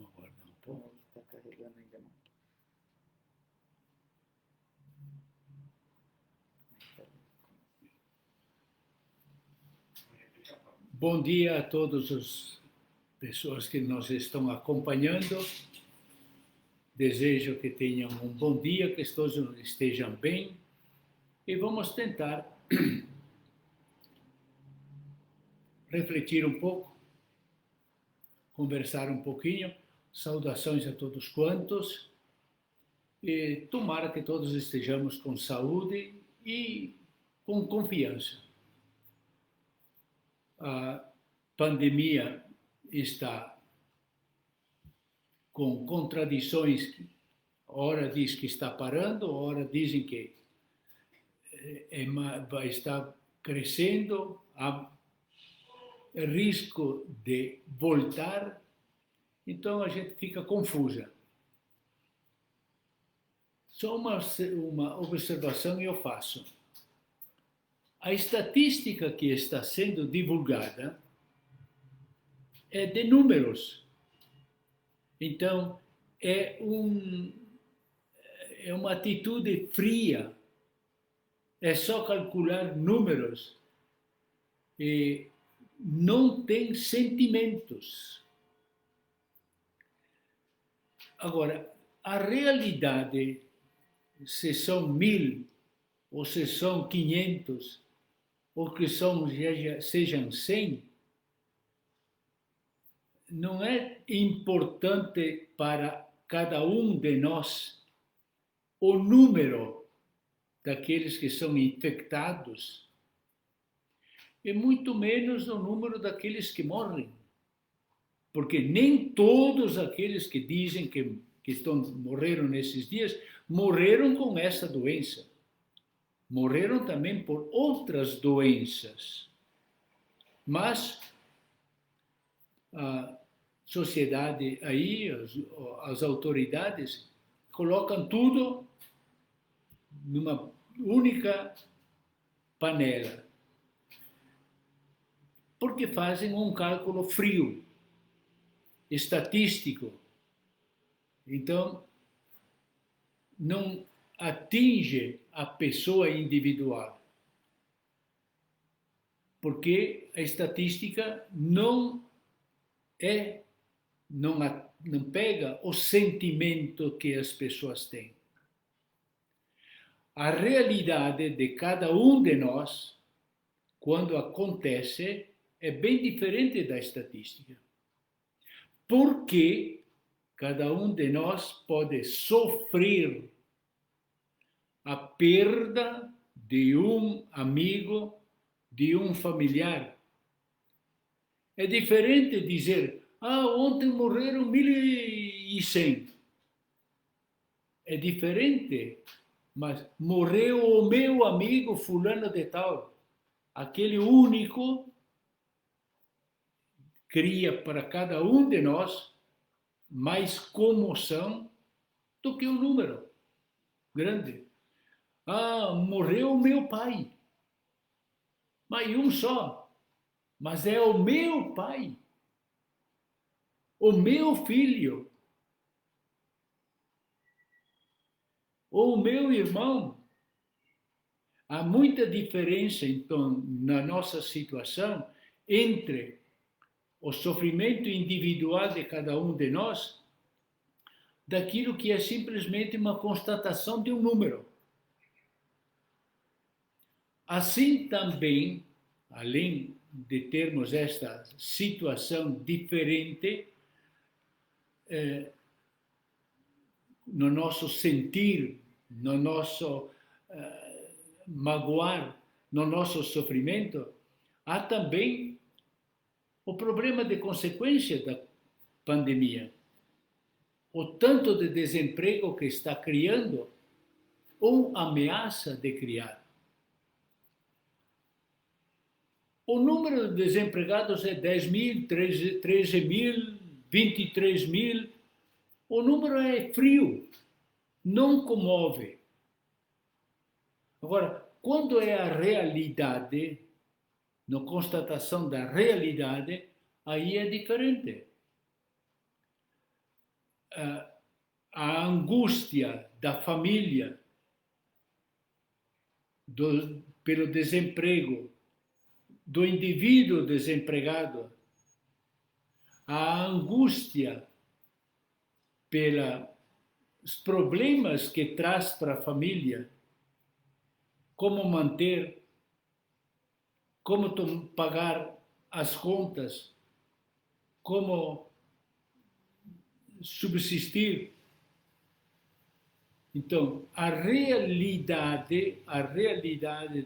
aguardar um pouco. Está carregando ainda mais. Bom dia a todas as pessoas que nos estão acompanhando. Desejo que tenham um bom dia, que todos estejam bem. E vamos tentar refletir um pouco, conversar um pouquinho. Saudações a todos quantos. E tomara que todos estejamos com saúde e com confiança. A pandemia está com contradições. Ora diz que está parando, ora dizem que vai estar crescendo, há risco de voltar, então a gente fica confusa. Só uma observação eu faço. A estatística que está sendo divulgada é de números. Então, é uma atitude fria. É só calcular números e não tem sentimentos. Agora, a realidade, se são 1000, ou se são 500, ou que sejam 100, não é importante para cada um de nós o número daqueles que são infectados, e muito menos o número daqueles que morrem. Porque nem todos aqueles que dizem que morreram nesses dias, morreram com essa doença. Morreram também por outras doenças. Mas a sociedade aí, as autoridades, colocam tudo numa única panela. Porque fazem um cálculo frio, estatístico. Então, não atinge a pessoa individual. Porque a estatística não pega o sentimento que as pessoas têm. A realidade de cada um de nós, quando acontece, é bem diferente da estatística. Porque cada um de nós pode sofrer a perda de um amigo, de um familiar. É diferente dizer, ontem morreram 1100. É diferente, mas morreu o meu amigo fulano de tal. Aquele único cria para cada um de nós mais comoção do que um número grande. Morreu o meu pai. Mas um só. Mas é o meu pai. O meu filho. Ou o meu irmão. Há muita diferença, então, na nossa situação entre o sofrimento individual de cada um de nós, daquilo que é simplesmente uma constatação de um número. Assim também, além de termos esta situação diferente, no nosso sentir, no nosso magoar, no nosso sofrimento, há também o problema de consequência da pandemia. O tanto de desemprego que está criando ou ameaça de criar. O número de desempregados é 10.000, 13.000, 23.000. O número é frio, não comove. Agora, quando é a realidade, na constatação da realidade, aí é diferente. a angústia da família pelo desemprego, do indivíduo desempregado, a angústia pelos problemas que traz para a família, como manter, como pagar as contas, como subsistir. Então, a realidade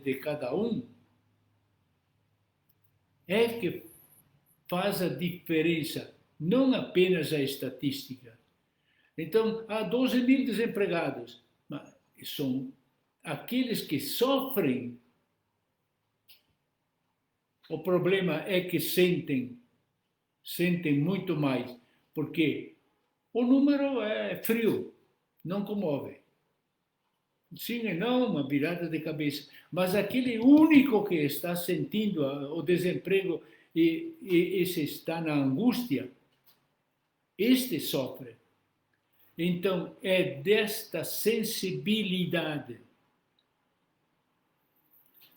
de cada um é que faz a diferença, não apenas a estatística. Então, há 12 mil desempregados, mas são aqueles que sofrem. O problema é que sentem muito mais, porque o número é frio, não comove. Sim e não, uma virada de cabeça. Mas aquele único que está sentindo o desemprego e esse está na angústia, este sofre. Então, é desta sensibilidade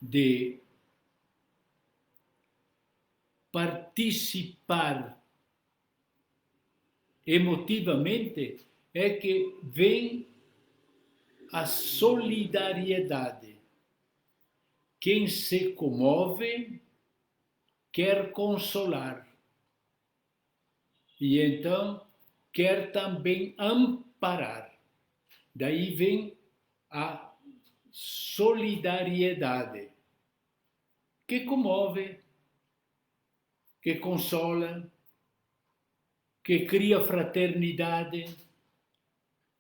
de participar emotivamente é que vem a solidariedade. Quem se comove quer consolar. E então quer também amparar. Daí vem a solidariedade, que comove, que consola, que cria fraternidade,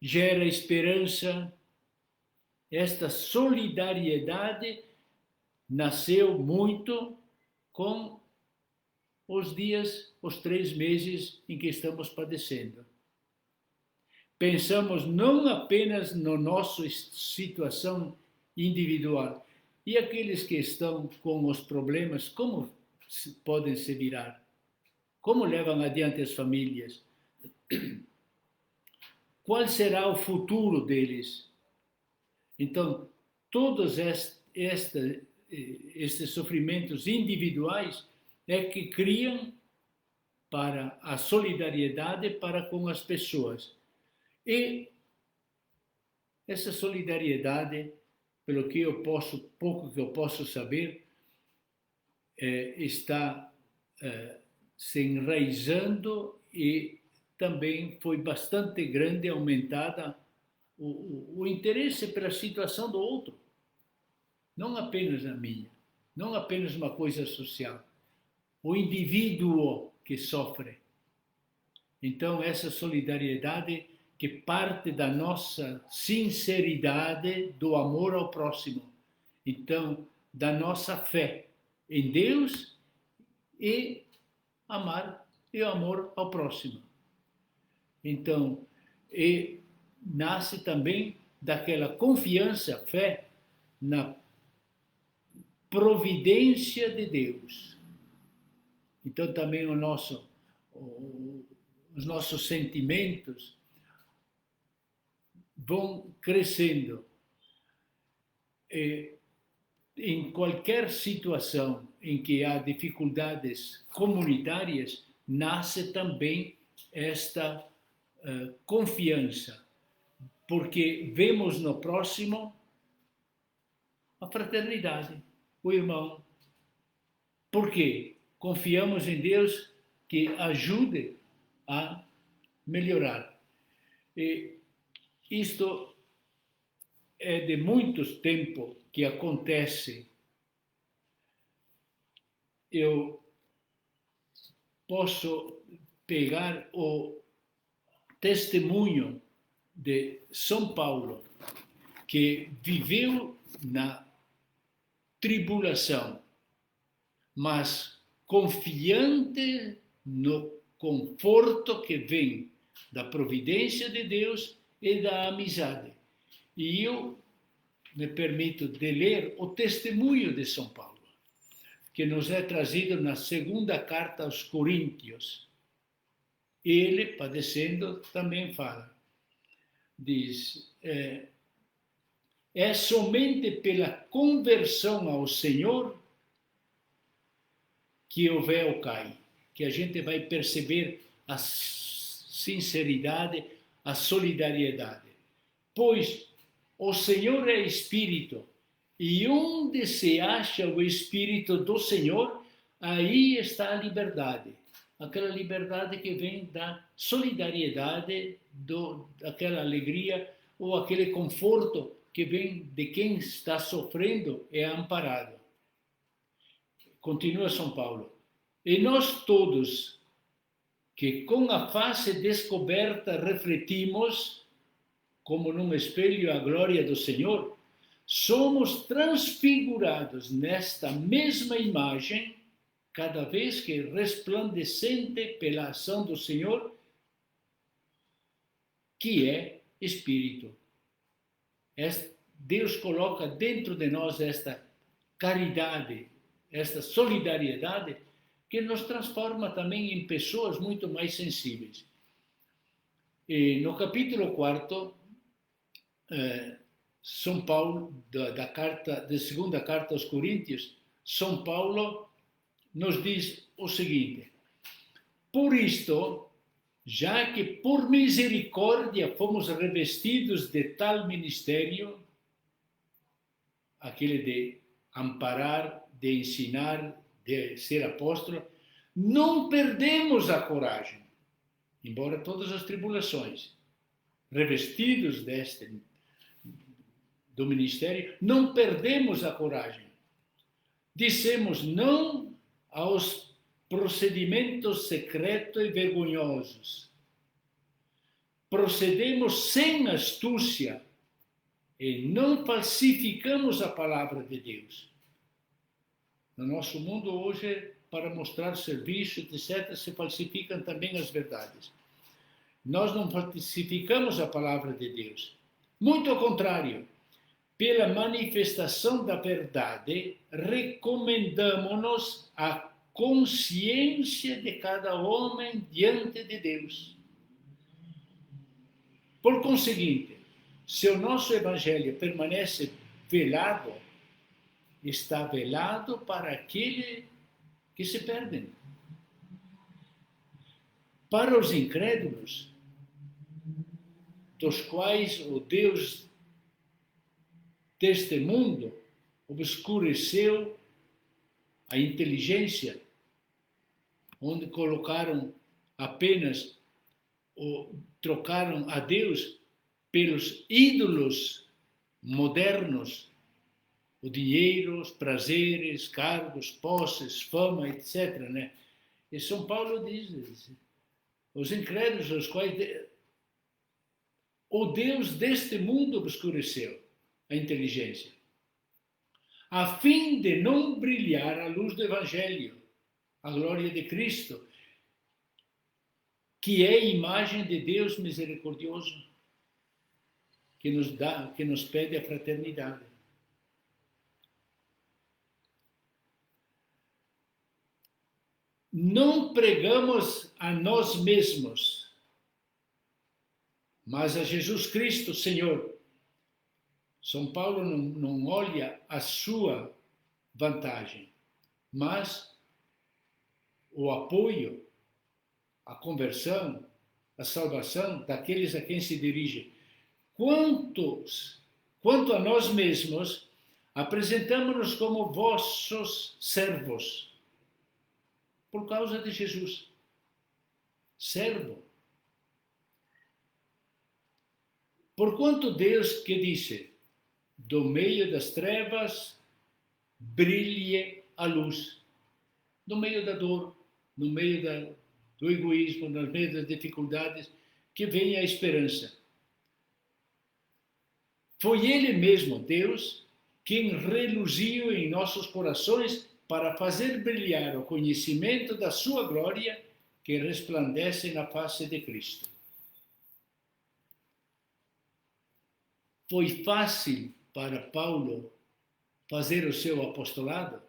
gera esperança. Esta solidariedade nasceu muito com os dias, os 3 meses em que estamos padecendo. Pensamos não apenas na nossa situação individual. E aqueles que estão com os problemas, como podem se virar? Como levam adiante as famílias? Qual será o futuro deles? Então, todos estes sofrimentos individuais é que criam para a solidariedade para com as pessoas. E essa solidariedade, pelo que pouco que eu posso saber, está se enraizando e também foi bastante grande, aumentada o interesse pela situação do outro. Não apenas a minha, não apenas uma coisa social. O indivíduo que sofre. Então, essa solidariedade que parte da nossa sinceridade do amor ao próximo. Então, da nossa fé em Deus e amar e o amor ao próximo. Então, nasce também daquela confiança, fé, na providência de Deus. Então, também os nossos sentimentos vão crescendo. Em qualquer situação em que há dificuldades comunitárias, nasce também esta confiança, porque vemos no próximo a fraternidade, o irmão. Por quê? Confiamos em Deus que ajude a melhorar. E isto é de muito tempo que acontece. Eu posso pegar o testemunho de São Paulo, que viveu na tribulação, mas confiante no conforto que vem da providência de Deus e da amizade. E eu me permito de ler o testemunho de São Paulo, que nos é trazido na segunda carta aos Coríntios. Ele, padecendo, também fala. Diz, é somente pela conversão ao Senhor que o véu cai, que a gente vai perceber a sinceridade, a solidariedade. Pois o Senhor é Espírito, e onde se acha o Espírito do Senhor, aí está a liberdade. Aquela liberdade que vem da solidariedade, daquela alegria ou aquele conforto que vem de quem está sofrendo e é amparado. Continua São Paulo. E nós todos, que com a face descoberta refletimos, como num espelho, a glória do Senhor, somos transfigurados nesta mesma imagem, cada vez que resplandecente pela ação do Senhor, que é Espírito. Deus coloca dentro de nós esta caridade, esta solidariedade, que nos transforma também em pessoas muito mais sensíveis. E no capítulo 4, São Paulo, da segunda carta aos Coríntios, São Paulo nos diz o seguinte: por isto, já que por misericórdia fomos revestidos de tal ministério, aquele de amparar, de ensinar, de ser apóstolo, não perdemos a coragem, embora todas as tribulações, revestidos do ministério, não perdemos a coragem. Dissemos não aos procedimentos secretos e vergonhosos. Procedemos sem astúcia e não falsificamos a palavra de Deus. No nosso mundo hoje, para mostrar serviço, etc., se falsificam também as verdades. Nós não falsificamos a palavra de Deus. Muito ao contrário, pela manifestação da verdade, recomendamos-nos a consciência de cada homem diante de Deus. Por conseguinte, se o nosso evangelho permanece velado, está velado para aqueles que se perdem. Para os incrédulos, dos quais o Deus deste mundo obscureceu a inteligência, onde colocaram apenas, trocaram a Deus pelos ídolos modernos, o dinheiro, os prazeres, cargos, posses, fama, etc., né? E São Paulo diz, os incrédulos, os quais o Deus deste mundo obscureceu a inteligência, a fim de não brilhar a luz do Evangelho, a glória de Cristo, que é a imagem de Deus misericordioso, que nos pede a fraternidade. Não pregamos a nós mesmos, mas a Jesus Cristo, Senhor. São Paulo não olha a sua vantagem, mas o apoio, a conversão, a salvação daqueles a quem se dirige. Quanto a nós mesmos, apresentamos-nos como vossos servos, por causa de Jesus. Servo. Porquanto Deus que disse, do meio das trevas brilhe a luz. No meio da dor, no meio do egoísmo, no meio das dificuldades, que vem a esperança. Foi Ele mesmo, Deus, quem reluziu em nossos corações para fazer brilhar o conhecimento da sua glória que resplandece na face de Cristo. Foi fácil para Paulo fazer o seu apostolado,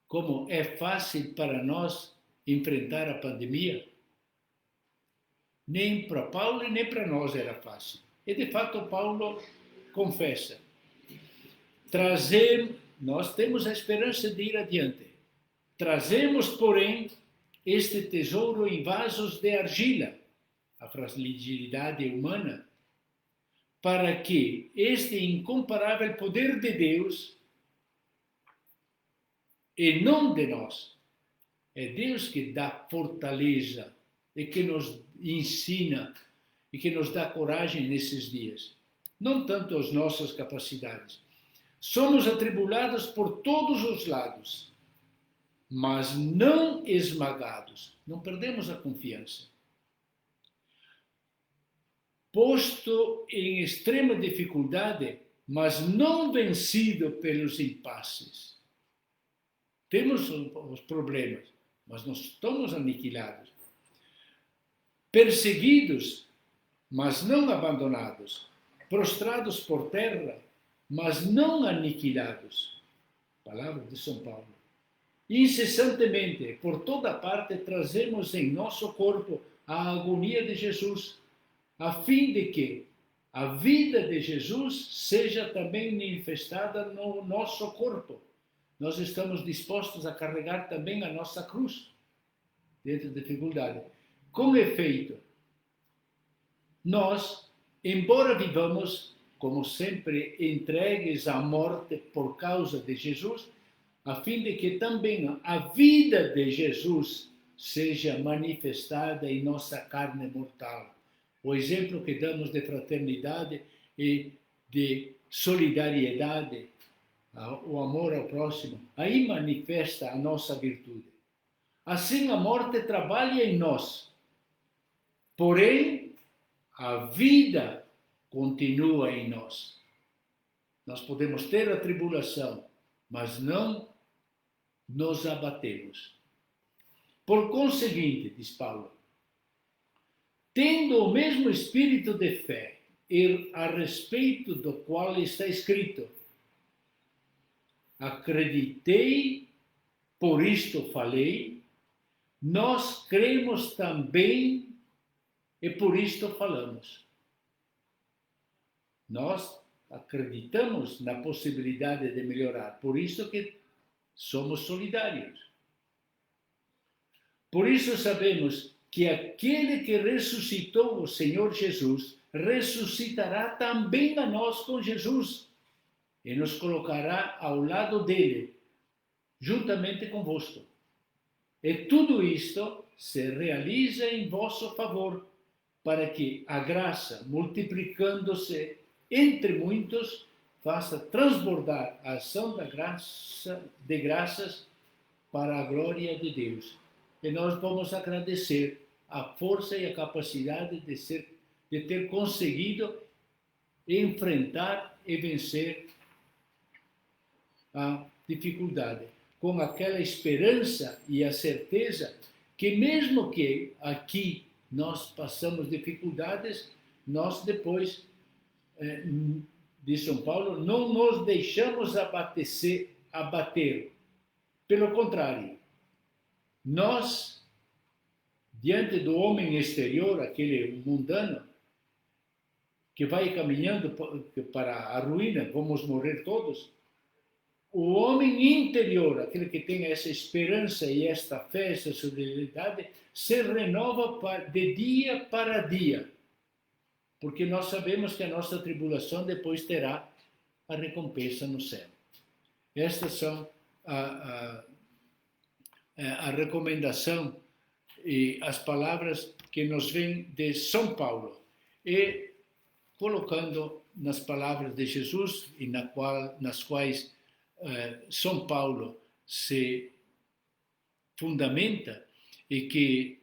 como é fácil para nós enfrentar a pandemia, Nem para Paulo e nem para nós era fácil. E de fato Paulo confessa. Nós temos a esperança de ir adiante. Trazemos, porém, este tesouro em vasos de argila, a fragilidade humana, para que este incomparável poder de Deus, e não de nós, é Deus que dá fortaleza e que nos ensina e que nos dá coragem nesses dias, não tanto as nossas capacidades. Somos atribulados por todos os lados, mas não esmagados, não perdemos a confiança. Posto em extrema dificuldade, mas não vencido pelos impasses. Temos os problemas, mas não estamos aniquilados. Perseguidos, mas não abandonados. Prostrados por terra, mas não aniquilados. Palavra de São Paulo. Incessantemente, por toda parte, trazemos em nosso corpo a agonia de Jesus, a fim de que a vida de Jesus seja também manifestada no nosso corpo. Nós estamos dispostos a carregar também a nossa cruz, dentro da dificuldade. Com efeito, nós, embora vivamos, como sempre, entregues à morte por causa de Jesus, a fim de que também a vida de Jesus seja manifestada em nossa carne mortal. O exemplo que damos de fraternidade e de solidariedade, o amor ao próximo, aí manifesta a nossa virtude. Assim a morte trabalha em nós, porém a vida continua em nós. Nós podemos ter a tribulação, mas não nos abatemos. Por conseguinte, diz Paulo, tendo o mesmo espírito de fé, a respeito do qual está escrito, acreditei, por isto falei, nós cremos também e por isto falamos. Nós acreditamos na possibilidade de melhorar, por isso que somos solidários. Por isso sabemos que aquele que ressuscitou o Senhor Jesus, ressuscitará também a nós com Jesus e nos colocará ao lado dele, juntamente convosco. E tudo isto se realiza em vosso favor, para que a graça, multiplicando-se entre muitos, faça transbordar a ação da graça, de graças para a glória de Deus. E nós vamos agradecer a força e a capacidade de ter conseguido enfrentar e vencer a dificuldade, com aquela esperança e a certeza que mesmo que aqui nós passamos dificuldades, nós depois, de São Paulo, não nos deixamos abater. Pelo contrário, nós, diante do homem exterior, aquele mundano, que vai caminhando para a ruína, vamos morrer todos, o homem interior, aquele que tem essa esperança e esta fé, essa solidariedade, se renova de dia para dia. Porque nós sabemos que a nossa tribulação depois terá a recompensa no céu. Estas são a recomendação e as palavras que nos vêm de São Paulo. E colocando nas palavras de Jesus e nas quais São Paulo se fundamenta e que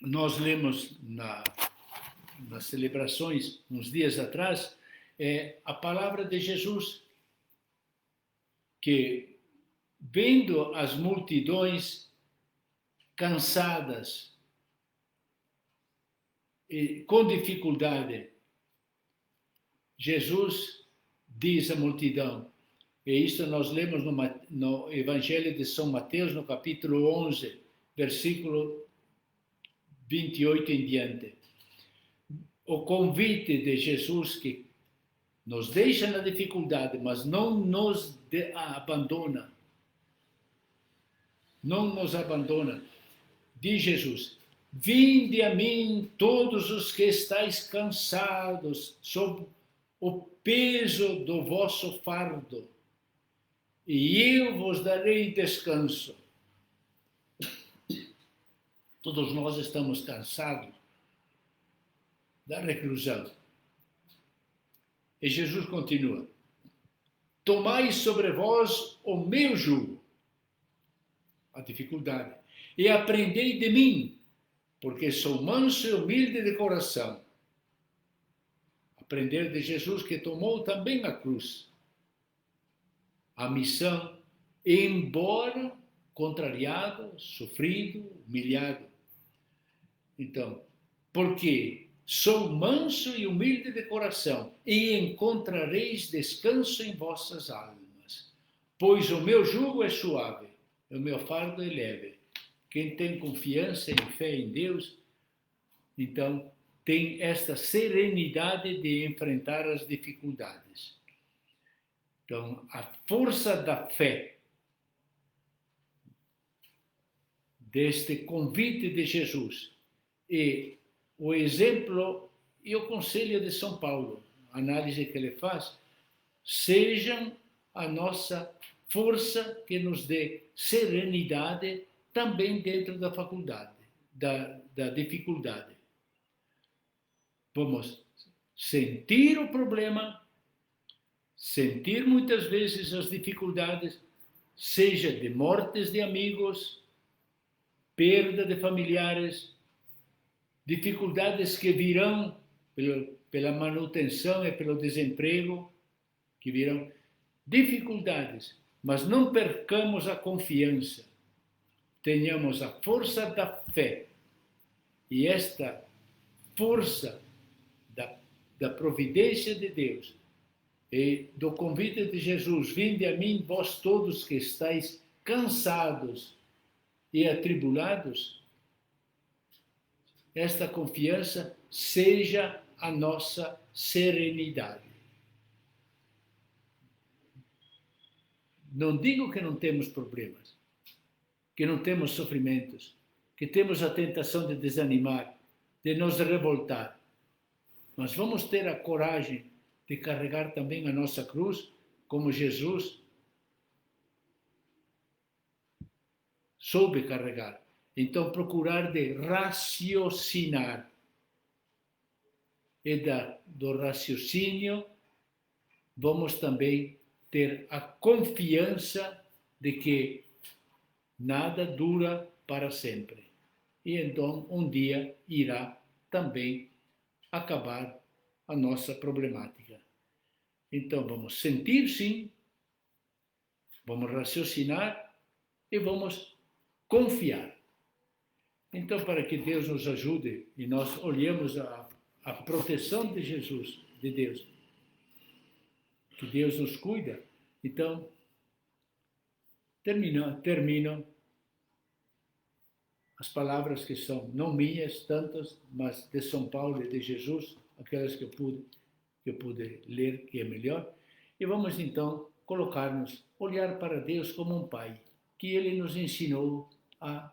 nós lemos nas celebrações uns dias atrás, é a palavra de Jesus, que vendo as multidões cansadas e com dificuldade, Jesus diz à multidão, e isso nós lemos no Evangelho de São Mateus, no capítulo 11, versículo 28 em diante. o convite de Jesus que nos deixa na dificuldade, mas não nos abandona. Não nos abandona. Diz Jesus: vinde a mim todos os que estáis cansados, sob o peso do vosso fardo, e eu vos darei descanso. Todos nós estamos cansados da reclusão. E Jesus continua: tomai sobre vós o meu jugo, a dificuldade, e aprendei de mim, porque sou manso e humilde de coração. Aprender de Jesus, que tomou também a cruz, a missão, embora contrariado, sofrido, humilhado. Então, porque sou manso e humilde de coração, e encontrareis descanso em vossas almas, pois o meu jugo é suave, o meu fardo é leve. Quem tem confiança e fé em Deus, então tem esta serenidade de enfrentar as dificuldades. Então, a força da fé, deste convite de Jesus, e o exemplo e o conselho de São Paulo, a análise que ele faz, sejam a nossa força que nos dê serenidade também dentro da faculdade, da dificuldade. Vamos sentir o problema, sentir muitas vezes as dificuldades, seja de mortes de amigos, perda de familiares, dificuldades que virão pela manutenção e pelo desemprego, que virão dificuldades, mas não percamos a confiança. Tenhamos a força da fé, e esta força da providência de Deus e do convite de Jesus: vinde a mim vós todos que estáis cansados e atribulados, esta confiança seja a nossa serenidade. Não digo que não temos problemas, que não temos sofrimentos, que temos a tentação de desanimar, de nos revoltar, mas vamos ter a coragem de carregar também a nossa cruz, como Jesus soube carregar. Então, procurar de raciocinar. E do raciocínio, vamos também ter a confiança de que nada dura para sempre. E então, um dia irá também acabar a nossa problemática. Então, vamos sentir, sim, vamos raciocinar e vamos confiar. Então, para que Deus nos ajude e nós olhemos a proteção de Jesus, de Deus, que Deus nos cuida, então, termino as palavras que são não minhas, tantas, mas de São Paulo e de Jesus, aquelas que eu pude ler, que é melhor, e vamos então colocar-nos, olhar para Deus como um Pai, que Ele nos ensinou a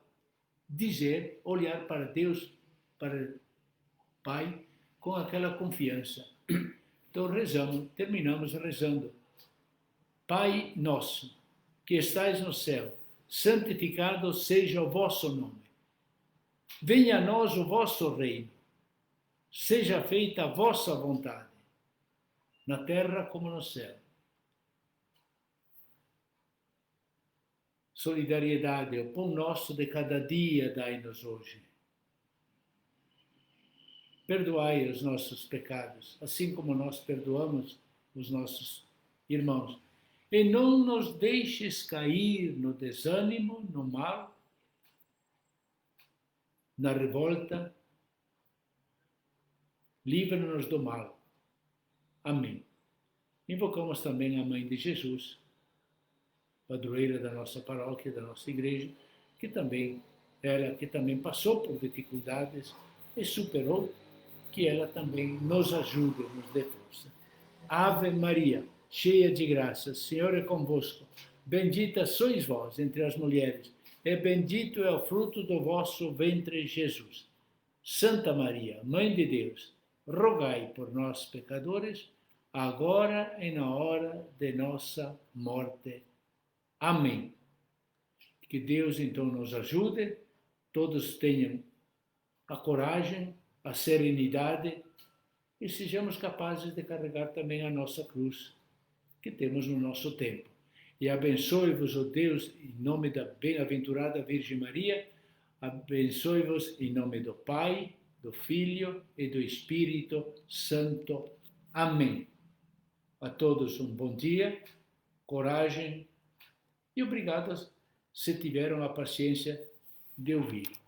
dizer, olhar para Deus, para Pai, com aquela confiança. Então terminamos rezando: Pai nosso, que estais no céu, santificado seja o vosso nome. Venha a nós o vosso reino. Seja feita a vossa vontade, na terra como no céu. Solidariedade, o pão nosso de cada dia dai-nos hoje. Perdoai os nossos pecados, assim como nós perdoamos os nossos irmãos. E não nos deixes cair no desânimo, no mal, na revolta. Livra-nos do mal. Amém. Invocamos também a Mãe de Jesus, padroeira da nossa paróquia, da nossa igreja, que também passou por dificuldades e superou, que ela também nos ajude, nos dê força. Ave Maria, cheia de graça, o Senhor é convosco. Bendita sois vós entre as mulheres, e bendito é o fruto do vosso ventre, Jesus. Santa Maria, Mãe de Deus, rogai por nós, pecadores, agora e na hora de nossa morte. Amém. Que Deus, então, nos ajude, todos tenham a coragem, a serenidade e sejamos capazes de carregar também a nossa cruz que temos no nosso tempo. E abençoe-vos, ó Deus, em nome da bem-aventurada Virgem Maria, abençoe-vos em nome do Pai, do Filho e do Espírito Santo. Amém. A todos um bom dia, coragem e obrigado se tiveram a paciência de ouvir.